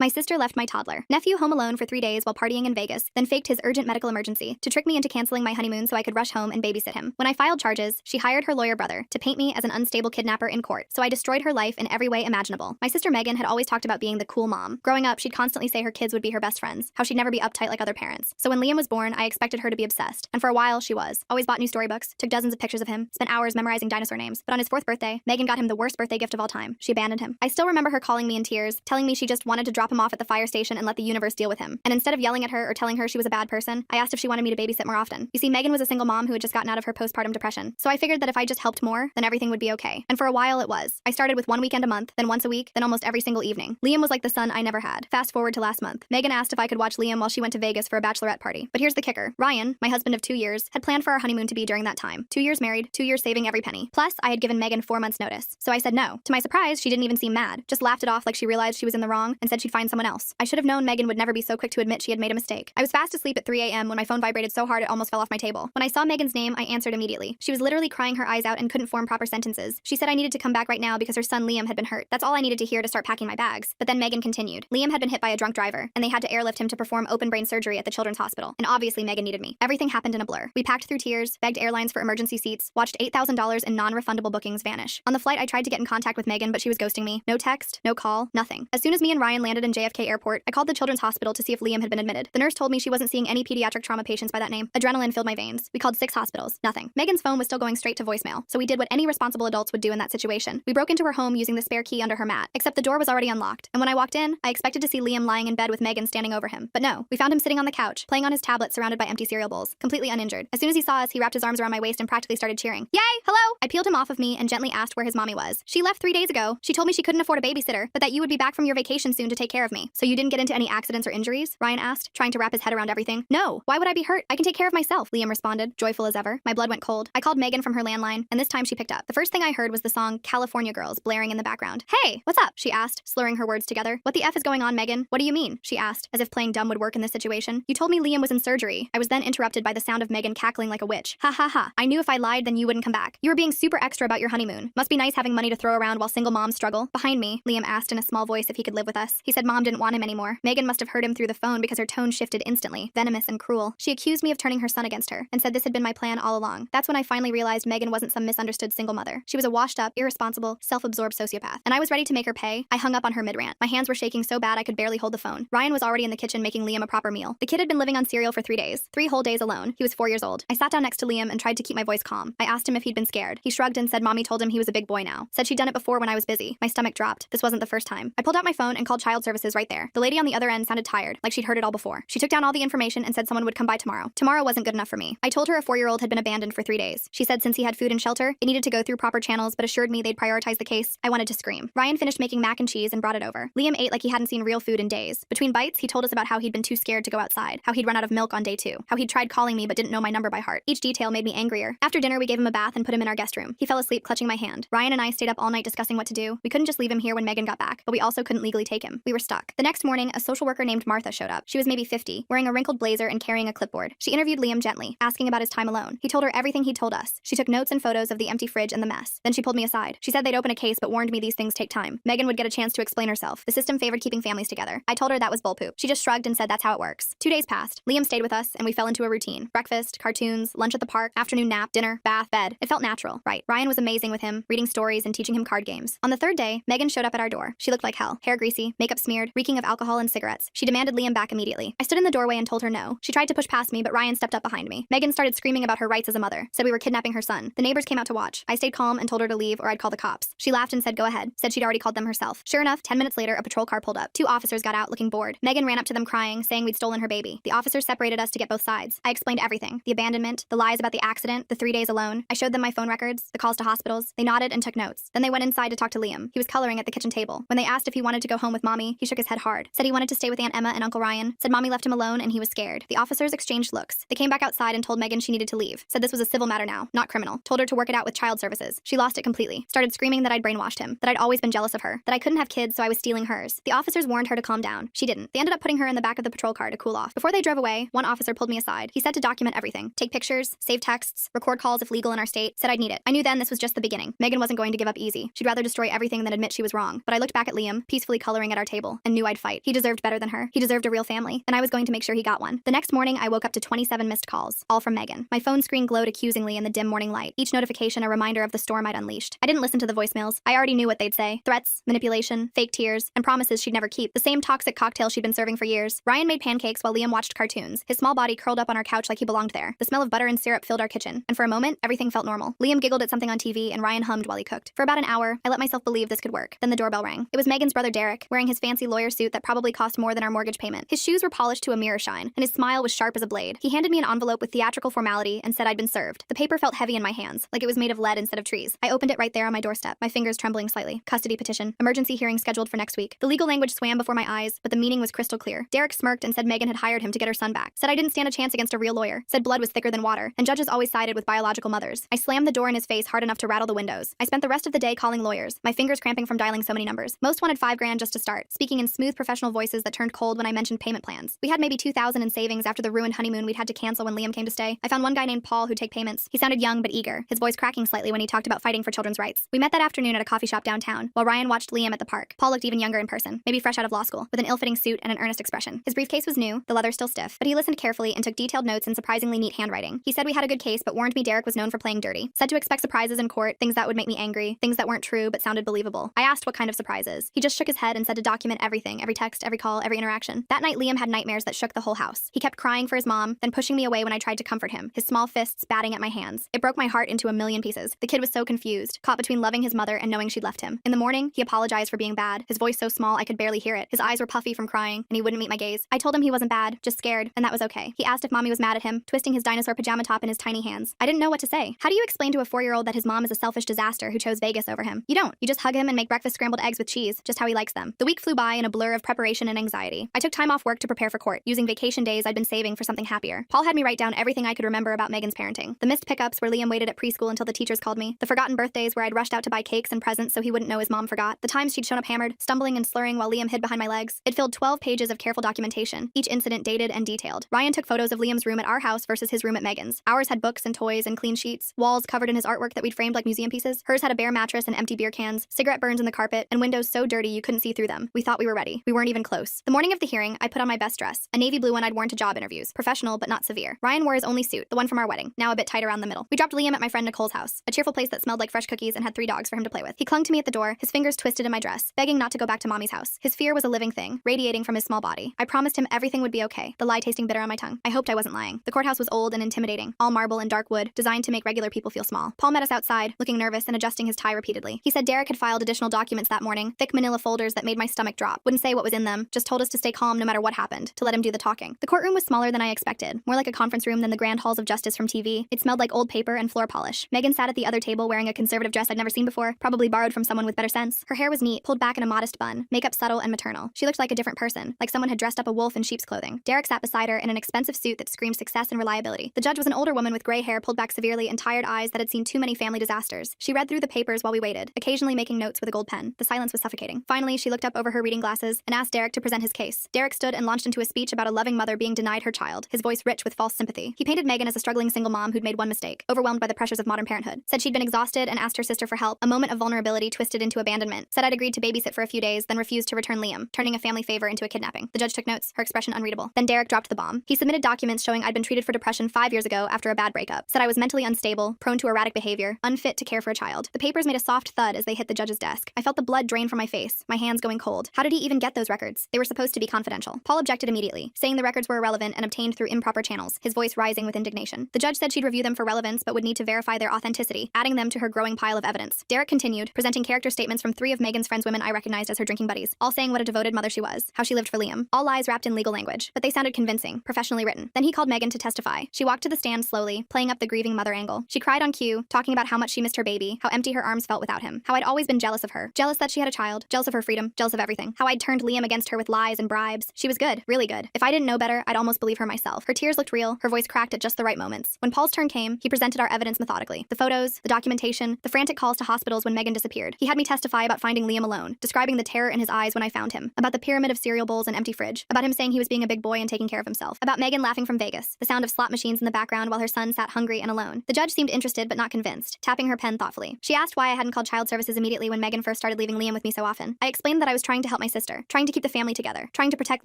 My sister left my toddler nephew home alone for 3 days while partying in Vegas, then faked his urgent medical emergency to trick me into canceling my honeymoon so I could rush home and babysit him. When I filed charges, she hired her lawyer brother to paint me as an unstable kidnapper in court, so I destroyed her life in every way imaginable. My sister Megan had always talked about being the cool mom. Growing up, she'd constantly say her kids would be her best friends, how she'd never be uptight like other parents. So when Liam was born, I expected her to be obsessed, and for a while she was. Always bought new storybooks, took dozens of pictures of him, spent hours memorizing dinosaur names. But on his 4th birthday, Megan got him the worst birthday gift of all time. She abandoned him. I still remember her calling me in tears, telling me she just wanted to drop him off at the fire station and let the universe deal with him. And instead of yelling at her or telling her she was a bad person, I asked if she wanted me to babysit more often. You see, Megan was a single mom who had just gotten out of her postpartum depression, so I figured that if I just helped more, then everything would be okay. And for a while it was. I started with 1 weekend a month, then once a week, then almost every single evening. Liam was like the son I never had. Fast forward to last month. Megan asked if I could watch Liam while she went to Vegas for a bachelorette party. But here's the kicker. Ryan, my husband of 2 years, had planned for our honeymoon to be during that time. 2 years married, 2 years saving every penny. Plus, I had given Megan 4 months notice. So I said no. To my surprise, she didn't even seem mad, just laughed it off like she realized she was in the wrong and said she'd find someone else. I should have known Megan would never be so quick to admit she had made a mistake. I was fast asleep at 3 a.m. when my phone vibrated so hard it almost fell off my table. When I saw Megan's name, I answered immediately. She was literally crying her eyes out and couldn't form proper sentences. She said I needed to come back right now because her son Liam had been hurt. That's all I needed to hear to start packing my bags. But then Megan continued. Liam had been hit by a drunk driver, and they had to airlift him to perform open brain surgery at the children's hospital. And obviously Megan needed me. Everything happened in a blur. We packed through tears, begged airlines for emergency seats, watched $8,000 in non-refundable bookings vanish. On the flight, I tried to get in contact with Megan, but she was ghosting me. No text, no call, nothing. As soon as me and Ryan landed in JFK Airport, I called the children's hospital to see if Liam had been admitted. The nurse told me she wasn't seeing any pediatric trauma patients by that name. Adrenaline filled my veins. We called 6 hospitals. Nothing. Megan's phone was still going straight to voicemail, so we did what any responsible adults would do in that situation. We broke into her home using the spare key under her mat, except the door was already unlocked. And when I walked in, I expected to see Liam lying in bed with Megan standing over him. But no, we found him sitting on the couch, playing on his tablet surrounded by empty cereal bowls, completely uninjured. As soon as he saw us, he wrapped his arms around my waist and practically started cheering. Yay! Hello! I peeled him off of me and gently asked where his mommy was. She left 3 days ago. She told me she couldn't afford a babysitter, but that you would be back from your vacation soon to take care of me. So you didn't get into any accidents or injuries? Ryan asked, trying to wrap his head around everything. No, why would I be hurt? I can take care of myself, Liam responded, joyful as ever. My blood went cold. I called Megan from her landline, and this time she picked up. The first thing I heard was the song California Girls blaring in the background. Hey, what's up? She asked, slurring her words together. What the F is going on, Megan? What do you mean? She asked, as if playing dumb would work in this situation. You told me Liam was in surgery. I was then interrupted by the sound of Megan cackling like a witch. Ha ha ha. I knew if I lied, then you wouldn't come back. You were being super extra about your honeymoon. Must be nice having money to throw around while single moms struggle. Behind me, Liam asked in a small voice if he could live with us. He said Mom didn't want him anymore. Megan must have heard him through the phone because her tone shifted instantly, venomous and cruel. She accused me of turning her son against her and said this had been my plan all along. That's when I finally realized Megan wasn't some misunderstood single mother. She was a washed up, irresponsible, self-absorbed sociopath. And I was ready to make her pay. I hung up on her mid-rant. My hands were shaking so bad I could barely hold the phone. Ryan was already in the kitchen making Liam a proper meal. The kid had been living on cereal for 3 days. 3 whole days alone. He was 4 years old. I sat down next to Liam and tried to keep my voice calm. I asked him if he'd been scared. He shrugged and said Mommy told him he was a big boy now. Said she'd done it before when I was busy. My stomach dropped. This wasn't the first time. I pulled out my phone and called child services right there. The lady on the other end sounded tired, like she'd heard it all before. She took down all the information and said someone would come by tomorrow. Tomorrow wasn't good enough for me. I told her a 4-year-old had been abandoned for 3 days. She said since he had food and shelter, it needed to go through proper channels, but assured me they'd prioritize the case. I wanted to scream. Ryan finished making mac and cheese and brought it over. Liam ate like he hadn't seen real food in days. Between bites, he told us about how he'd been too scared to go outside, how he'd run out of milk on day 2, how he'd tried calling me but didn't know my number by heart. Each detail made me angrier. After dinner, we gave him a bath and put him in our guest room. He fell asleep clutching my hand. Ryan and I stayed up all night discussing what to do. We couldn't just leave him here when Megan got back, but we also couldn't legally take him. We were stuck. The next morning, a social worker named Martha showed up. She was maybe 50, wearing a wrinkled blazer and carrying a clipboard. She interviewed Liam gently, asking about his time alone. He told her everything he told us. She took notes and photos of the empty fridge and the mess. Then she pulled me aside. She said they'd open a case but warned me these things take time. Megan would get a chance to explain herself. The system favored keeping families together. I told her that was bullpoop. She just shrugged and said that's how it works. 2 days passed. Liam stayed with us and we fell into a routine. Breakfast, cartoons, lunch at the park, afternoon nap, dinner, bath, bed. It felt natural, right? Ryan was amazing with him, reading stories and teaching him card games. On the 3rd day, Megan showed up at our door. She looked like hell. Hair greasy, makeup smeared, reeking of alcohol and cigarettes. She demanded Liam back immediately. I stood in the doorway and told her no. She tried to push past me, but Ryan stepped up behind me. Megan started screaming about her rights as a mother, said we were kidnapping her son. The neighbors came out to watch. I stayed calm and told her to leave or I'd call the cops. She laughed and said go ahead, said she'd already called them herself. Sure enough, 10 minutes later, a patrol car pulled up. 2 officers got out looking bored. Megan ran up to them crying, saying we'd stolen her baby. The officers separated us to get both sides. I explained everything. The abandonment, the lies about the accident, the 3 days alone. I showed them my phone records, the calls to hospitals. They nodded and took notes. Then they went inside to talk to Liam. He was coloring at the kitchen table. When they asked if he wanted to go home with Mommy, he shook his head hard. Said he wanted to stay with Aunt Emma and Uncle Ryan. Said Mommy left him alone and he was scared. The officers exchanged looks. They came back outside and told Megan she needed to leave. Said this was a civil matter now, not criminal. Told her to work it out with child services. She lost it completely. Started screaming that I'd brainwashed him, that I'd always been jealous of her, that I couldn't have kids so I was stealing hers. The officers warned her to calm down. She didn't. They ended up putting her in the back of the patrol car to cool off. Before they drove away, one officer pulled me aside. He said to document everything. Take pictures, save texts, record calls if legal in our state. Said I'd need it. I knew then this was just the beginning. Megan wasn't going to give up easy. She'd rather destroy everything than admit she was wrong. But I looked back at Liam, peacefully coloring at our table. evil and knew I'd fight. He deserved better than her. He deserved a real family, and I was going to make sure he got one. The next morning, I woke up to 27 missed calls, all from Megan. My phone screen glowed accusingly in the dim morning light, each notification a reminder of the storm I'd unleashed. I didn't listen to the voicemails. I already knew what they'd say. Threats, manipulation, fake tears, and promises she'd never keep. The same toxic cocktail she'd been serving for years. Ryan made pancakes while Liam watched cartoons, his small body curled up on our couch like he belonged there. The smell of butter and syrup filled our kitchen, and for a moment, everything felt normal. Liam giggled at something on TV, and Ryan hummed while he cooked. For about an hour, I let myself believe this could work. Then the doorbell rang. It was Megan's brother Derek, wearing his fancy lawyer suit that probably cost more than our mortgage payment. His shoes were polished to a mirror shine, and his smile was sharp as a blade. He handed me an envelope with theatrical formality and said I'd been served. The paper felt heavy in my hands, like it was made of lead instead of trees. I opened it right there on my doorstep, my fingers trembling slightly. Custody petition. Emergency hearing scheduled for next week. The legal language swam before my eyes, but the meaning was crystal clear. Derek smirked and said Megan had hired him to get her son back. Said I didn't stand a chance against a real lawyer. Said blood was thicker than water, and judges always sided with biological mothers. I slammed the door in his face hard enough to rattle the windows. I spent the rest of the day calling lawyers, my fingers cramping from dialing so many numbers. Most wanted $5,000 just to start, speaking in smooth professional voices that turned cold when I mentioned payment plans. We had maybe $2,000 in savings after the ruined honeymoon we'd had to cancel when Liam came to stay. I found one guy named Paul who'd take payments. He sounded young but eager, his voice cracking slightly when he talked about fighting for children's rights. We met that afternoon at a coffee shop downtown, while Ryan watched Liam at the park. Paul looked even younger in person, maybe fresh out of law school, with an ill-fitting suit and an earnest expression. His briefcase was new, the leather still stiff, but he listened carefully and took detailed notes in surprisingly neat handwriting. He said we had a good case, but warned me Derek was known for playing dirty. Said to expect surprises in court, things that would make me angry, things that weren't true but sounded believable. I asked what kind of surprises. He just shook his head and said to document everything, every text, every call, every interaction. That night, Liam had nightmares that shook the whole house. He kept crying for his mom, then pushing me away when I tried to comfort him, his small fists batting at my hands. It broke my heart into a million pieces. The kid was so confused, caught between loving his mother and knowing she'd left him. In the morning, he apologized for being bad, his voice so small I could barely hear it. His eyes were puffy from crying, and he wouldn't meet my gaze. I told him he wasn't bad, just scared, and that was okay. He asked if mommy was mad at him, twisting his dinosaur pajama top in his tiny hands. I didn't know what to say. How do you explain to a 4-year-old that his mom is a selfish disaster who chose Vegas over him? You don't. You just hug him and make breakfast scrambled eggs with cheese, just how he likes them. The week flew by in a blur of preparation and anxiety. I took time off work to prepare for court, using vacation days I'd been saving for something happier. Paul had me write down everything I could remember about Megan's parenting. The missed pickups where Liam waited at preschool until the teachers called me. The forgotten birthdays where I'd rushed out to buy cakes and presents so he wouldn't know his mom forgot. The times she'd shown up hammered, stumbling and slurring while Liam hid behind my legs. It filled 12 pages of careful documentation, each incident dated and detailed. Ryan took photos of Liam's room at our house versus his room at Megan's. Ours had books and toys and clean sheets, walls covered in his artwork that we'd framed like museum pieces. Hers had a bare mattress and empty beer cans, cigarette burns in the carpet, and windows so dirty you couldn't see through them. We thought we were ready. We weren't even close. The morning of the hearing, I put on my best dress, a navy blue one I'd worn to job interviews, professional but not severe. Ryan wore his only suit, the one from our wedding, now a bit tight around the middle. We dropped Liam at my friend Nicole's house, a cheerful place that smelled like fresh cookies and had 3 dogs for him to play with. He clung to me at the door, his fingers twisted in my dress, begging not to go back to mommy's house. His fear was a living thing, radiating from his small body. I promised him everything would be okay, the lie tasting bitter on my tongue. I hoped I wasn't lying. The courthouse was old and intimidating, all marble and dark wood, designed to make regular people feel small. Paul met us outside, looking nervous and adjusting his tie repeatedly. He said Derek had filed additional documents that morning, thick manila folders that made my stomach drop. Wouldn't say what was in them, just told us to stay calm no matter what happened, to let him do the talking. The courtroom was smaller than I expected, more like a conference room than the grand halls of justice from TV. It smelled like old paper and floor polish. Megan sat at the other table wearing a conservative dress I'd never seen before, probably borrowed from someone with better sense. Her hair was neat, pulled back in a modest bun, makeup subtle and maternal. She looked like a different person, like someone had dressed up a wolf in sheep's clothing. Derek sat beside her in an expensive suit that screamed success and reliability. The judge was an older woman with gray hair pulled back severely and tired eyes that had seen too many family disasters. She read through the papers while we waited, occasionally making notes with a gold pen. The silence was suffocating. Finally, she looked up over her reading glasses and asked Derek to present his case. Derek stood and launched into a speech about a loving mother being denied her child, his voice rich with false sympathy. He painted Megan as a struggling single mom who'd made one mistake, overwhelmed by the pressures of modern parenthood. Said she'd been exhausted and asked her sister for help, a moment of vulnerability twisted into abandonment. Said I'd agreed to babysit for a few days, then refused to return Liam, turning a family favor into a kidnapping. The judge took notes, her expression unreadable. Then Derek dropped the bomb. He submitted documents showing I'd been treated for depression 5 years ago after a bad breakup. Said I was mentally unstable, prone to erratic behavior, unfit to care for a child. The papers made a soft thud as they hit the judge's desk. I felt the blood drain from my face, my hands going cold. How did he even get those records? They were supposed to be confidential. Paul objected immediately, saying the records were irrelevant and obtained through improper channels, his voice rising with indignation. The judge said she'd review them for relevance but would need to verify their authenticity, adding them to her growing pile of evidence. Derek continued, presenting character statements from 3 of Megan's friends' women I recognized as her drinking buddies, all saying what a devoted mother she was, how she lived for Liam. All lies wrapped in legal language, but they sounded convincing, professionally written. Then he called Megan to testify. She walked to the stand slowly, playing up the grieving mother angle. She cried on cue, talking about how much she missed her baby, how empty her arms felt without him, how I'd always been jealous of her, jealous that she had a child, jealous of her freedom, jealous of everything, how I'd turned Liam against her with lies and bribes. She was good, really good. If I didn't know better, I'd almost believe her myself. Her tears looked real, her voice cracked at just the right moments. When Paul's turn came, he presented our evidence methodically. The photos, the documentation, the frantic calls to hospitals when Megan disappeared. He had me testify about finding Liam alone, describing the terror in his eyes when I found him, about the pyramid of cereal bowls and empty fridge, about him saying he was being a big boy and taking care of himself, about Megan laughing from Vegas, the sound of slot machines in the background while her son sat hungry and alone. The judge seemed interested but not convinced, tapping her pen thoughtfully. She asked why I hadn't called child services immediately when Megan first started leaving Liam with me so often. I explained that I was trying to help my sister, trying to keep the family together, trying to protect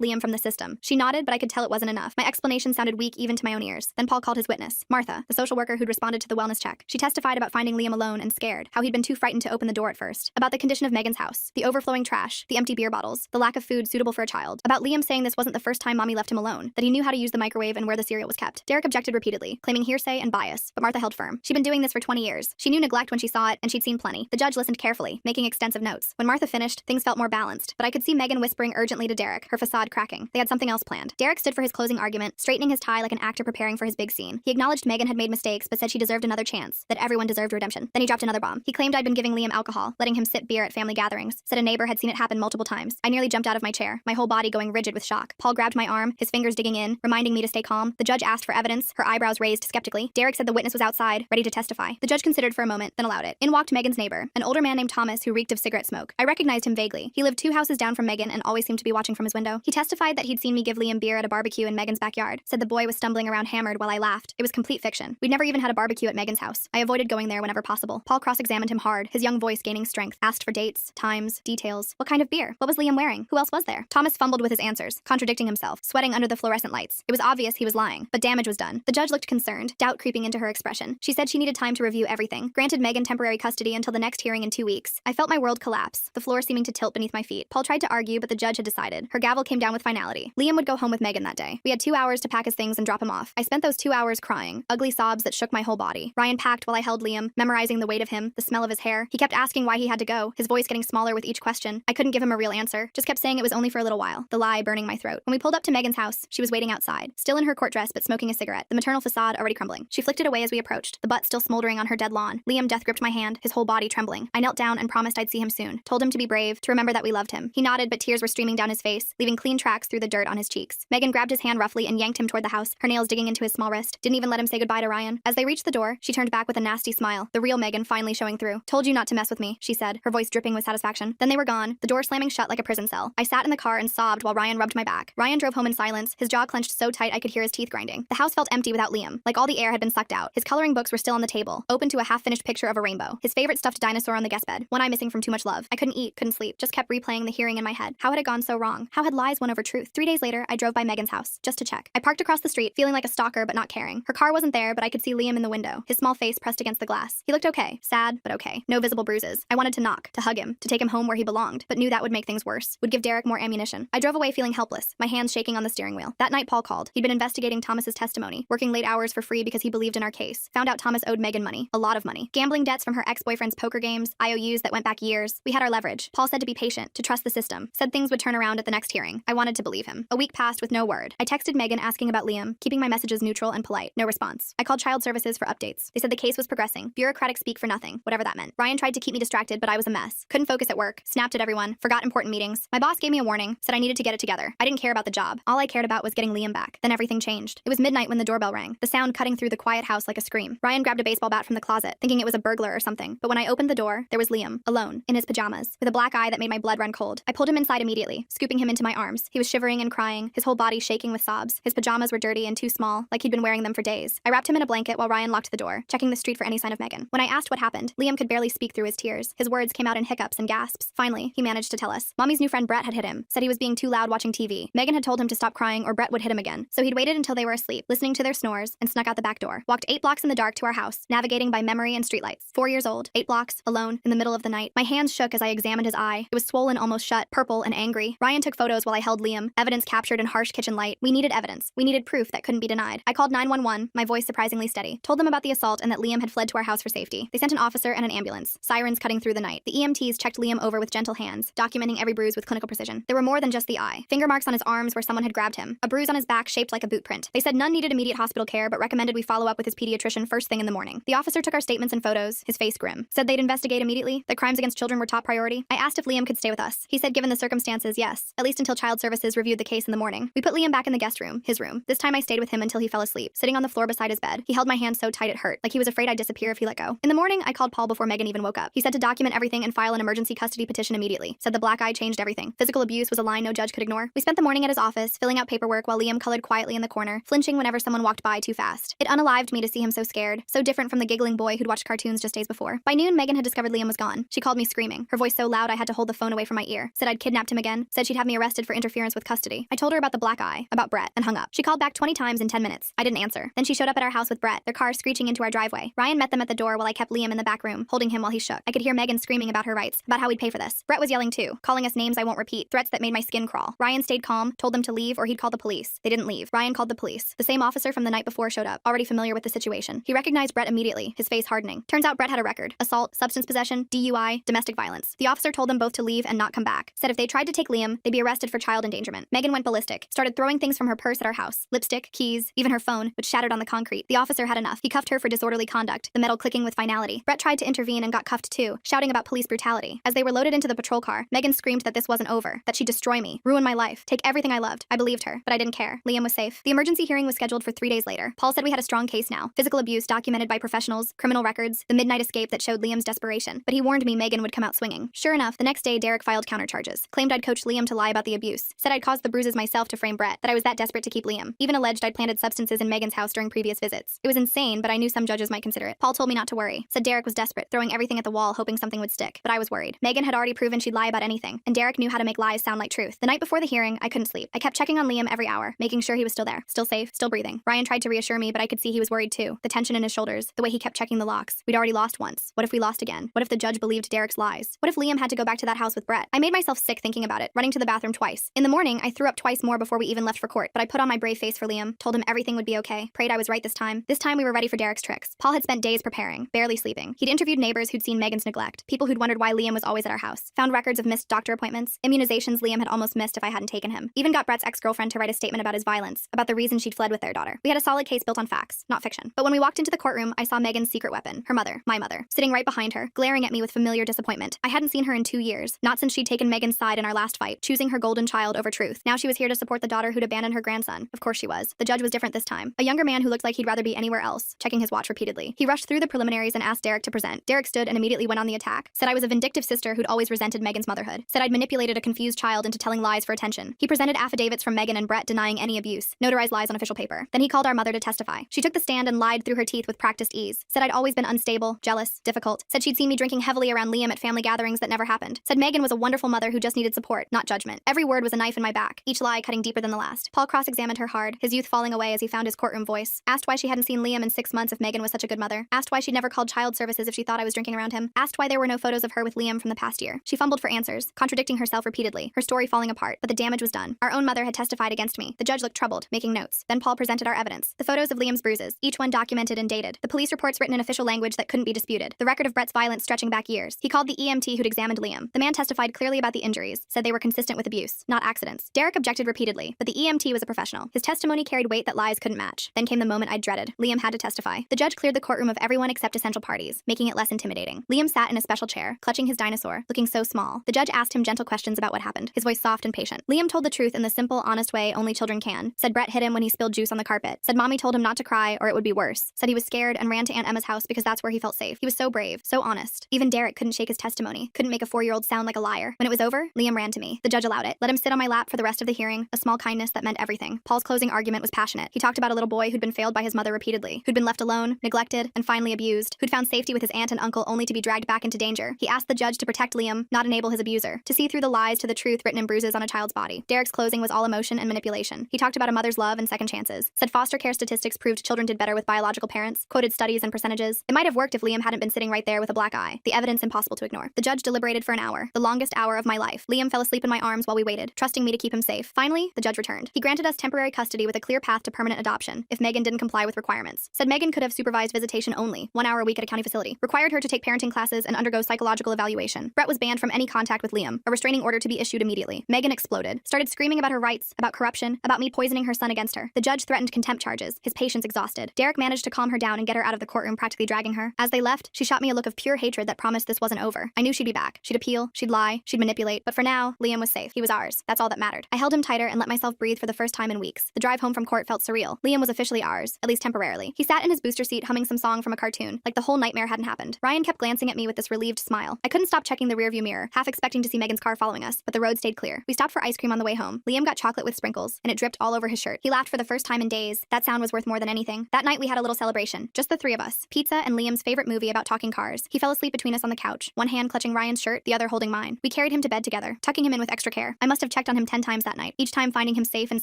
Liam from the system. She nodded, but I could tell it wasn't enough. My explanation sounded weak even to my own ears. Then Paul called his witness, Martha, the social worker who'd responded to the wellness check. She testified about finding Liam alone and scared, how he'd been too frightened to open the door at first, about the condition of Megan's house, the overflowing trash, the empty beer bottles, the lack of food suitable for a child, about Liam saying this wasn't the first time Mommy left him alone, that he knew how to use the microwave and where the cereal was kept. Derek objected repeatedly, claiming hearsay and bias, but Martha held firm. She'd been doing this for 20 years. She knew neglect when she saw it, and she'd seen plenty. The judge listened carefully, making extensive notes. When Martha finished, things felt more balanced, but I could see Megan whispering urgently to Derek, her facade cracking. They had something else planned. Derek stood for his closing argument, straightening his tie like an actor preparing for his big scene. He acknowledged Megan had made mistakes, but said she deserved another chance, that everyone deserved redemption. Then he dropped another bomb. He claimed I'd been giving Liam alcohol, letting him sip beer at family gatherings, said a neighbor had seen it happen multiple times. I nearly jumped out of my chair, my whole body going rigid with shock. Paul grabbed my arm, his fingers digging in, reminding me to stay calm. The judge asked for evidence, her eyebrows raised skeptically. Derek said the witness was outside, ready to testify. The judge considered for a moment, then allowed it. In walked Megan's neighbor, an older man named Thomas who reeked of cigarette smoke. I recognized him vaguely. He lived 2 houses down from Megan and always seemed to be watching from his window. He testified that he'd seen me give Liam beer at a barbecue in Megan's backyard, said the boy was stumbling around hammered while I laughed. It was complete fiction. We'd never even had a barbecue at Megan's house. I avoided going there whenever possible. Paul cross-examined him hard, his young voice gaining strength, asked for dates, times, details. What kind of beer? What was Liam wearing? Who else was there? Thomas fumbled with his answers, contradicting himself, sweating under the fluorescent lights. It was obvious he was lying, but damage was done. The judge looked concerned, doubt creeping into her expression. She said she needed time to review everything, granted Megan temporary custody until the next hearing in 2 weeks. I felt my world collapse, the floor seeming to tilt beneath my feet. Paul tried to argue, but the judge had decided. Her gavel came down with finality. Liam would go home with Megan that day. We had 2 hours to pack his things and drop him off. I spent those 2 hours crying, ugly sobs that shook my whole body. Ryan packed while I held Liam, memorizing the weight of him, the smell of his hair. He kept asking why he had to go, his voice getting smaller with each question. I couldn't give him a real answer, just kept saying it was only for a little while, the lie burning my throat. When we pulled up to Megan's house, she was waiting outside, still in her court dress but smoking a cigarette, the maternal facade already crumbling. She flicked it away as we approached, the butt still smoldering on her dead lawn. Liam death gripped my hand, his whole body trembling. I knelt down and promised I'd see him soon, told him to be brave, to remember that we loved him. He nodded, but tears were streaming down his face, leaving clean tracks through the dirt on his cheeks. Megan grabbed his hand roughly and yanked him toward the house, her nails digging into his small wrist. Didn't even let him say goodbye to Ryan. As they reached the door, she turned back with a nasty smile, the real Megan finally showing through. Told you not to mess with me, she said, her voice dripping with satisfaction. Then they were gone, the door slamming shut like a prison cell. I sat in the car and sobbed while Ryan rubbed my back. Ryan drove home in silence, his jaw clenched so tight I could hear his teeth grinding. The house felt empty without Liam, like all the air had been sucked out. His coloring books were still on the table, open to a half-finished picture of a rainbow. His favorite stuffed dinosaur on the guest bed, one eye missing from too much love. I couldn't eat, couldn't sleep, just kept replaying the hearing in my head. How had it gone so wrong? How had lies won over truth? 3 days later, I drove by Megan's house, just to check. I parked across the street, feeling like a stalker but not caring. Her car wasn't there, but I could see Liam in the window, his small face pressed against the glass. He looked okay, sad, but okay. No visible bruises. I wanted to knock, to hug him, to take him home where he belonged, but knew that would make things worse, would give Derek more ammunition. I drove away feeling helpless, my hands shaking on the steering wheel. That night Paul called. He'd been investigating Thomas's testimony, working late hours for free because he believed in our case. Found out Thomas owed Megan money, a lot of money. Gambling debts from her ex-boyfriend's poker games, IOUs that went back years. We had our leverage. Paul said to be patient, to trust the system. Said things would turn around at the next hearing. I wanted to believe him. A week passed with no word. I texted Megan asking about Liam, keeping my messages neutral and polite. No response. I called child services for updates. They said the case was progressing. Bureaucratic speak for nothing, whatever that meant. Ryan tried to keep me distracted, but I was a mess. Couldn't focus at work, snapped at everyone, forgot important meetings. My boss gave me a warning, said I needed to get it together. I didn't care about the job. All I cared about was getting Liam back. Then everything changed. It was midnight when the doorbell rang, the sound cutting through the quiet house like a scream. Ryan grabbed a baseball bat from the closet, thinking it was a burglar or something. But when I opened the door, there was Liam, alone, in his pajamas, with a black eye that made my blood run cold. I pulled him inside immediately, scooping him into my arms. He was shivering and crying, his whole body shaking with sobs. His pajamas were dirty and too small, like he'd been wearing them for days. I wrapped him in a blanket while Ryan locked the door, checking the street for any sign of Megan. When I asked what happened, Liam could barely speak through his tears. His words came out in hiccups and gasps. Finally, he managed to tell us. Mommy's new friend Brett had hit him, said he was being too loud watching TV. Megan had told him to stop crying or Brett would hit him again. So he'd waited until they were asleep, listening to their snores, and snuck out the back door. Walked 8 blocks in the dark to our house, navigating by memory and streetlights. 4 years old, 8 blocks, alone, in the middle of the night. My hands shook as I examined his eye. It was swollen almost shut, purple and angry. Ryan took photos while I held Liam, evidence captured in harsh kitchen light. We needed evidence. We needed proof that couldn't be denied. I called 911, my voice surprisingly steady. Told them about the assault and that Liam had fled to our house for safety. They sent an officer and an ambulance, sirens cutting through the night. The EMTs checked Liam over with gentle hands, documenting every bruise with clinical precision. There were more than just the eye. Finger marks on his arms where someone had grabbed him. A bruise on his back shaped like a boot print. They said none needed immediate hospital care, but recommended we follow up with his pediatrician first thing in the morning. The officer took our statements and photos, his face grim. Said they'd investigate immediately, that crimes against children were top priority. I asked if Liam could stay with us. He said given the circumstances, yes, at least until child services reviewed the case in the morning. We put Liam back in the guest room, his room. This time I stayed with him until he fell asleep, sitting on the floor beside his bed. He held my hand so tight it hurt, like he was afraid I'd disappear if he let go. In the morning, I called Paul before Megan even woke up. He said to document everything and file an emergency custody petition immediately. Said the black eye changed everything. Physical abuse was a line no judge could ignore. We spent the morning at his office, filling out paperwork while Liam colored quietly in the corner, flinching whenever someone walked by too fast. It unalived me to see him so scared, so different from the giggling boy who'd watched cartoons just days before. By noon, Megan had discovered Liam was gone. She called me screaming, her voice so loud I had to hold the phone away from my ear. care. Said I'd kidnapped him again. Said she'd have me arrested for interference with custody. I told her about the black eye, about Brett, and hung up. She called back 20 times in 10 minutes. I didn't answer. Then she showed up at our house with Brett, their car screeching into our driveway. Ryan met them at the door while I kept Liam in the back room, holding him while he shook. I could hear Megan screaming about her rights, about how we'd pay for this. Brett was yelling too, calling us names I won't repeat, threats that made my skin crawl. Ryan stayed calm, told them to leave or he'd call the police. They didn't leave. Ryan called the police. The same officer from the night before showed up, already familiar with the situation. He recognized Brett immediately, his face hardening. Turns out Brett had a record: assault, substance possession, DUI, domestic violence. The officer told them both to leave and not come back. Said if they tried to take Liam, they'd be arrested for child endangerment. Megan went ballistic, started throwing things from her purse at our house: lipstick, keys, even her phone, which shattered on the concrete. The officer had enough. He cuffed her for disorderly conduct, the metal clicking with finality. Brett tried to intervene and got cuffed too, shouting about police brutality. As they were loaded into the patrol car, Megan screamed that this wasn't over, that she'd destroy me, ruin my life, take everything I loved. I believed her, but I didn't care. Liam was safe. The emergency hearing was scheduled for 3 days later. Paul said we had a strong case now: physical abuse documented by professionals, criminal records, the midnight escape that showed Liam's desperation. But he warned me Megan would come out swinging. Sure enough, the next day Derek filed countercharges, claimed I'd coached Liam to lie about the abuse, said I'd caused the bruises myself to frame Brett, that I was that desperate to keep Liam, even alleged I'd planted substances in Megan's house during previous visits. It was insane, but I knew some judges might consider it. Paul told me not to worry, said Derek was desperate, throwing everything at the wall hoping something would stick, but I was worried. Megan had already proven she'd lie about anything, and Derek knew how to make lies sound like truth. The night before the hearing, I couldn't sleep. I kept checking on Liam every hour, making sure he was still there, still safe, still breathing. Ryan tried to reassure me, but I could see he was worried too. The tension in his shoulders, the way he kept checking the locks. We'd already lost once. What if we lost again? What if the judge believed Derek's lies? What if Liam had to go back to that house with Brett? I made myself sick thinking about it, running to the bathroom twice. In the morning, I threw up twice more before we even left for court, but I put on my brave face for Liam, told him everything would be okay, prayed I was right this time. This time we were ready for Derek's tricks. Paul had spent days preparing, barely sleeping. He'd interviewed neighbors who'd seen Megan's neglect, people who'd wondered why Liam was always at our house, found records of missed doctor appointments, immunizations Liam had almost missed if I hadn't taken him. Even got Brett's ex-girlfriend to write a statement about his violence, about the reason she'd fled with their daughter. We had a solid case built on facts, not fiction. But when we walked into the courtroom, I saw Megan's secret weapon, her mother, my mother, sitting right behind her, glaring at me with familiar disappointment. I hadn't seen her in 2 years, not since she'd taken Megan's side in our last fight, choosing her golden child over truth. Now she was here to support the daughter who'd abandoned her grandson. Of course she was. The judge was different this time. A younger man who looked like he'd rather be anywhere else, checking his watch repeatedly. He rushed through the preliminaries and asked Derek to present. Derek stood and immediately went on the attack. Said I was a vindictive sister who'd always resented Megan's motherhood. Said I'd manipulated a confused child into telling lies for attention. He presented affidavits from Megan and Brett denying any abuse, notarized lies on official paper. Then he called our mother to testify. She took the stand and lied through her teeth with practiced ease. Said I'd always been unstable, jealous, difficult. Said she'd seen me drinking heavily around Liam at family gatherings that never happened. Said Megan was a wonderful mother who just needed support, not judgment. Every word was a knife in my back, each lie cutting deeper than the last. Paul cross-examined her hard, his youth falling away as he found his courtroom voice. Asked why she hadn't seen Liam in 6 months if Megan was such a good mother. Asked why she'd never called child services if she thought I was drinking around him. Asked why there were no photos of her with Liam from the past year. She fumbled for answers, contradicting herself repeatedly, her story falling apart, but the damage was done. Our own mother had testified against me. The judge looked troubled, making notes. Then Paul presented our evidence. The photos of Liam's bruises, each one documented and dated. The police reports written in official language that couldn't be disputed. The record of Brett's violence stretching back years. He called the EMT who'd examined Liam. The man testified clearly about the injuries, said they were consistent with abuse, not accidents. Derek objected repeatedly, but the EMT was a professional. His testimony carried weight that lies couldn't match. Then came the moment I dreaded. Liam had to testify. The judge cleared the courtroom of everyone except essential parties, making it less intimidating. Liam sat in a special chair, clutching his dinosaur, looking so small. The judge asked him gentle questions about what happened, his voice soft and patient. Liam told the truth in the simple, honest way only children can. Said Brett hit him when he spilled juice on the carpet. Said mommy told him not to cry or it would be worse. Said he was scared and ran to Aunt Emma's house because that's where he felt safe. He was so brave, so honest. Even Derek couldn't shake his testimony, couldn't make a 4-year-old sound like a liar. When it was over, Liam ran to me. The judge allowed it. Let him sit on my lap for the rest of the hearing, a small kindness that meant everything. Paul's closing argument was passionate. He talked about a little boy who'd been failed by his mother repeatedly, who'd been left alone, neglected, and finally abused, who'd found safety with his aunt and uncle only to be dragged back into danger. He asked the judge to protect Liam, not enable his abuser, to see through the lies to the truth written in bruises on a child's body. Derek's closing was all emotion and manipulation. He talked about a mother's love and second chances. Said foster care statistics proved children did better with biological parents, quoted studies and percentages. It might have worked if Liam hadn't been sitting right there with a black eye. The evidence impossible to ignore. The judge deliberated for an hour, the longest hour of my life. Liam fell asleep in my arms while we waited, trusting me to keep him safe. Finally, the judge returned. He granted us temporary custody with a clear path to permanent adoption if Megan didn't comply with requirements. Said Megan could have supervised visitation only, 1 hour a week at a county facility. Required her to take parenting classes and undergo psychological evaluation. Brett was banned from any contact with Liam, a restraining order to be issued immediately. Megan exploded, started screaming about her rights, about corruption, about me poisoning her son against her. The judge threatened contempt charges, his patience exhausted. Derek managed to calm her down and get her out of the courtroom, practically dragging her. As they left, she shot me a look of pure hatred that promised this wasn't over. I knew she'd be back. She'd appeal, she'd lie, she'd manipulate, but for now, Liam was safe. He was ours. That's all that mattered. I held him tighter and let myself breathe for the first time in weeks. The drive home from court felt surreal. Liam was officially ours, at least temporarily. He sat in his booster seat humming some song from a cartoon, like the whole nightmare hadn't happened. Ryan kept glancing at me with this relieved smile. I couldn't stop checking the rearview mirror, half expecting to see Megan's car following us, but the road stayed clear. We stopped for ice cream on the way home. Liam got chocolate with sprinkles, and it dripped all over his shirt. He laughed for the first time in days. That sound was worth more than anything. That night we had a little celebration, just the 3 of us. Pizza and Liam's favorite movie about talking cars. He fell asleep between us on the couch, one hand clutching Ryan's shirt, the other holding mine. We carried carried him to bed together, tucking him in with extra care. I must have checked on him 10 times that night, each time finding him safe and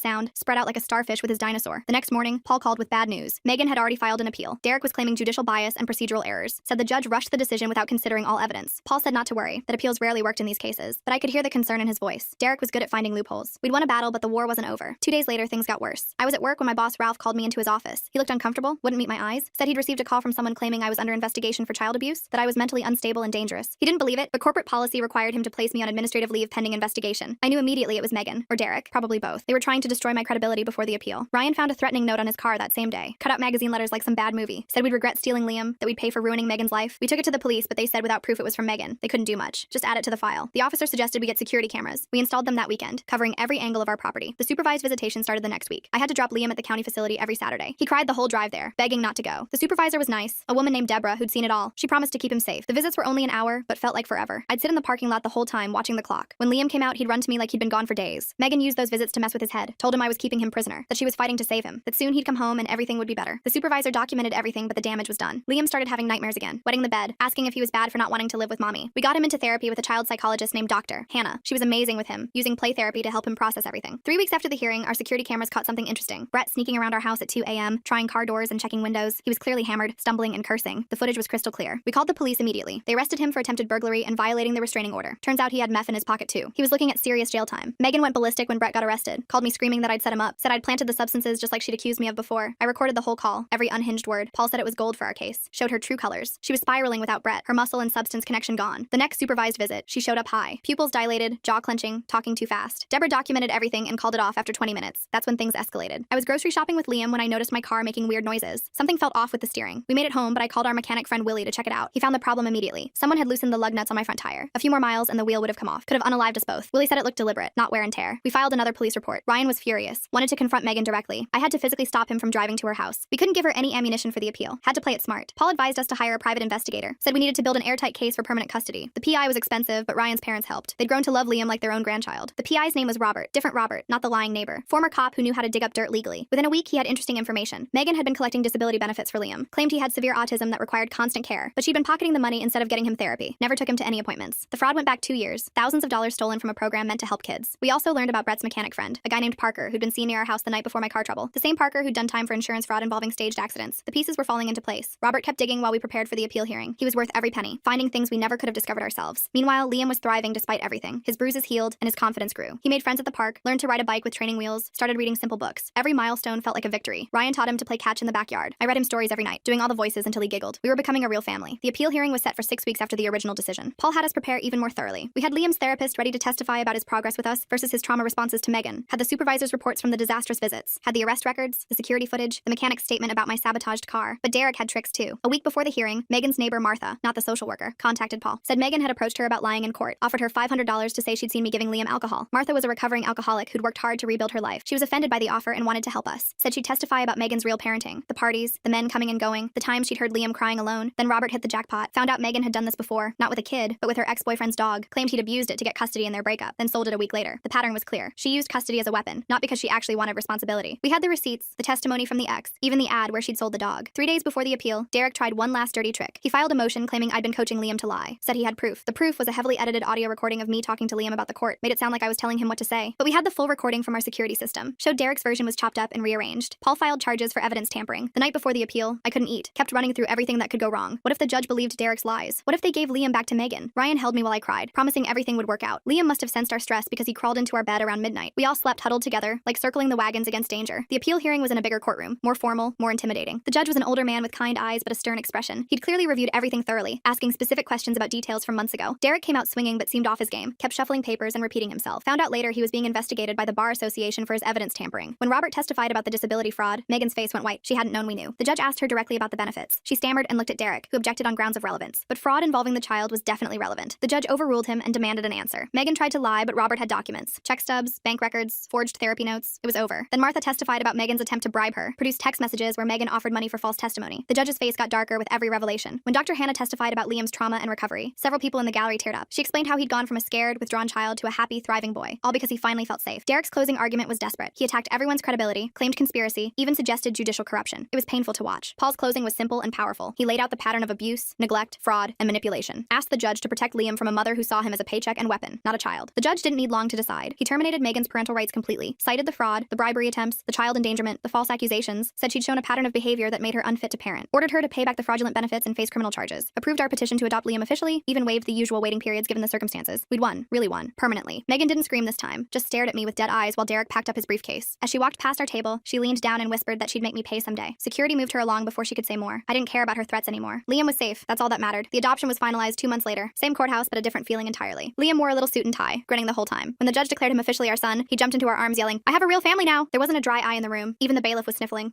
sound, spread out like a starfish with his dinosaur. The next morning, Paul called with bad news. Megan had already filed an appeal. Derek was claiming judicial bias and procedural errors. Said the judge rushed the decision without considering all evidence. Paul said not to worry, that appeals rarely worked in these cases, but I could hear the concern in his voice. Derek was good at finding loopholes. We'd won a battle, but the war wasn't over. 2 days later, things got worse. I was at work when my boss Ralph called me into his office. He looked uncomfortable, wouldn't meet my eyes, said he'd received a call from someone claiming I was under investigation for child abuse, that I was mentally unstable and dangerous. He didn't believe it, but corporate policy required him to place me on administrative leave pending investigation. I knew immediately it was Megan, or Derek, probably both. They were trying to destroy my credibility before the appeal. Ryan found a threatening note on his car that same day. Cut out magazine letters like some bad movie. Said we'd regret stealing Liam, that we'd pay for ruining Megan's life. We took it to the police, but they said without proof it was from Megan. They couldn't do much. Just add it to the file. The officer suggested we get security cameras. We installed them that weekend, covering every angle of our property. The supervised visitation started the next week. I had to drop Liam at the county facility every Saturday. He cried the whole drive there, begging not to go. The supervisor was nice, a woman named Deborah who'd seen it all. She promised to keep him safe. The visits were only an hour, but felt like forever. I'd sit in the parking lot the whole time watching the clock. When Liam came out, he'd run to me like he'd been gone for days. Megan used those visits to mess with his head, told him I was keeping him prisoner, that she was fighting to save him, that soon he'd come home and everything would be better. The supervisor documented everything, but the damage was done. Liam started having nightmares again, wetting the bed, asking if he was bad for not wanting to live with mommy. We got him into therapy with a child psychologist named Dr. Hannah. She was amazing with him, using play therapy to help him process everything. 3 weeks after the hearing, our security cameras caught something interesting. Brett sneaking around our house at 2 a.m., trying car doors and checking windows. He was clearly hammered, stumbling and cursing. The footage was crystal clear. We called the police immediately. They arrested him for attempted burglary and violating the restraining order. Turns out he had meth in his pocket too. He was looking at serious jail time. Megan went ballistic when Brett got arrested, called me screaming that I'd set him up, said I'd planted the substances just like she'd accused me of before. I recorded the whole call, every unhinged word. Paul said it was gold for our case. Showed her true colors. She was spiraling without Brett, her muscle and substance connection gone. The next supervised visit, she showed up high. Pupils dilated, jaw clenching, talking too fast. Deborah documented everything and called it off after 20 minutes. That's when things escalated. I was grocery shopping with Liam when I noticed my car making weird noises. Something felt off with the steering. We made it home, but I called our mechanic friend Willie to check it out. He found the problem immediately. Someone had loosened the lug nuts on my front tire. A few more miles and the wheel would have come off. Could have unalived us both. Willie said it looked deliberate, not wear and tear. We filed another police report. Ryan was furious. Wanted to confront Megan directly. I had to physically stop him from driving to her house. We couldn't give her any ammunition for the appeal. Had to play it smart. Paul advised us to hire a private investigator. Said we needed to build an airtight case for permanent custody. The PI was expensive, but Ryan's parents helped. They'd grown to love Liam like their own grandchild. The PI's name was Robert. Different Robert, not the lying neighbor. Former cop who knew how to dig up dirt legally. Within a week, he had interesting information. Megan had been collecting disability benefits for Liam. Claimed he had severe autism that required constant care, but she'd been pocketing the money instead of getting him therapy. Never took him to any appointments. The fraud went back 2 years. Thousands of dollars stolen from a program meant to help kids. We also learned about Brett's mechanic friend, a guy named Parker who'd been seen near our house the night before my car trouble. The same Parker who'd done time for insurance fraud involving staged accidents. The pieces were falling into place. Robert kept digging while we prepared for the appeal hearing. He was worth every penny, finding things we never could have discovered ourselves. Meanwhile, Liam was thriving despite everything. His bruises healed and his confidence grew. He made friends at the park, learned to ride a bike with training wheels, started reading simple books. Every milestone felt like a victory. Ryan taught him to play catch in the backyard. I read him stories every night, doing all the voices until he giggled. We were becoming a real family. The appeal hearing was set for 6 weeks after the original decision. Paul had us prepare even more thoroughly. We had Liam's therapist ready to testify about his progress with us versus his trauma responses to Megan. Had the supervisor's reports from the disastrous visits. Had the arrest records, the security footage, the mechanic's statement about my sabotaged car. But Derek had tricks too. A week before the hearing, Megan's neighbor Martha, not the social worker, contacted Paul. Said Megan had approached her about lying in court. Offered her $500 to say she'd seen me giving Liam alcohol. Martha was a recovering alcoholic who'd worked hard to rebuild her life. She was offended by the offer and wanted to help us. Said she'd testify about Megan's real parenting. The parties, the men coming and going, the times she'd heard Liam crying alone. Then Robert hit the jackpot. Found out Megan had done this before, not with a kid, but with her ex-boyfriend's dog. Claimed he'd abused it to get custody in their breakup, then sold it a week later. The pattern was clear. She used custody as a weapon, not because she actually wanted responsibility. We had the receipts, the testimony from the ex, even the ad where she'd sold the dog. 3 days before the appeal, Derek tried one last dirty trick. He filed a motion claiming I'd been coaching Liam to lie. Said he had proof. The proof was a heavily edited audio recording of me talking to Liam about the court. Made it sound like I was telling him what to say. But we had the full recording from our security system. Showed Derek's version was chopped up and rearranged. Paul filed charges for evidence tampering. The night before the appeal, I couldn't eat. Kept running through everything that could go wrong. What if the judge believed Derek's lies? What if they gave Liam back to Megan? Ryan held me while I cried, promising everything would work out. Liam must have sensed our stress because he crawled into our bed around midnight. We all slept huddled together, like circling the wagons against danger. The appeal hearing was in a bigger courtroom, more formal, more intimidating. The judge was an older man with kind eyes but a stern expression. He'd clearly reviewed everything thoroughly, asking specific questions about details from months ago. Derek came out swinging but seemed off his game, kept shuffling papers and repeating himself. Found out later he was being investigated by the Bar Association for his evidence tampering. When Robert testified about the disability fraud, Megan's face went white. She hadn't known we knew. The judge asked her directly about the benefits. She stammered and looked at Derek, who objected on grounds of relevance. But fraud involving the child was definitely relevant. The judge overruled him and demanded an answer. Megan tried to lie, but Robert had documents. Check stubs, bank records, forged therapy notes. It was over. Then Martha testified about Megan's attempt to bribe her, produced text messages where Megan offered money for false testimony. The judge's face got darker with every revelation. When Dr. Hannah testified about Liam's trauma and recovery, several people in the gallery teared up. She explained how he'd gone from a scared, withdrawn child to a happy, thriving boy, all because he finally felt safe. Derek's closing argument was desperate. He attacked everyone's credibility, claimed conspiracy, even suggested judicial corruption. It was painful to watch. Paul's closing was simple and powerful. He laid out the pattern of abuse, neglect, fraud, and manipulation. Asked the judge to protect Liam from a mother who saw him as a paycheck and weapon, not a child. The judge didn't need long to decide. He terminated Megan's parental rights completely, cited the fraud, the bribery attempts, the child endangerment, the false accusations, said she'd shown a pattern of behavior that made her unfit to parent, ordered her to pay back the fraudulent benefits and face criminal charges, approved our petition to adopt Liam officially, even waived the usual waiting periods given the circumstances. We'd won, really won, permanently. Megan didn't scream this time, just stared at me with dead eyes while Derek packed up his briefcase. As she walked past our table, she leaned down and whispered that she'd make me pay someday. Security moved her along before she could say more. I didn't care about her threats anymore. Liam was safe, that's all that mattered. The adoption was finalized 2 months later. Same courthouse, but a different feeling entirely. Liam wore a little suit and tie, grinning the whole time. When the judge declared him officially our son, he jumped into our arms yelling, "I have a real family now!" There wasn't a dry eye in the room. Even the bailiff was sniffling.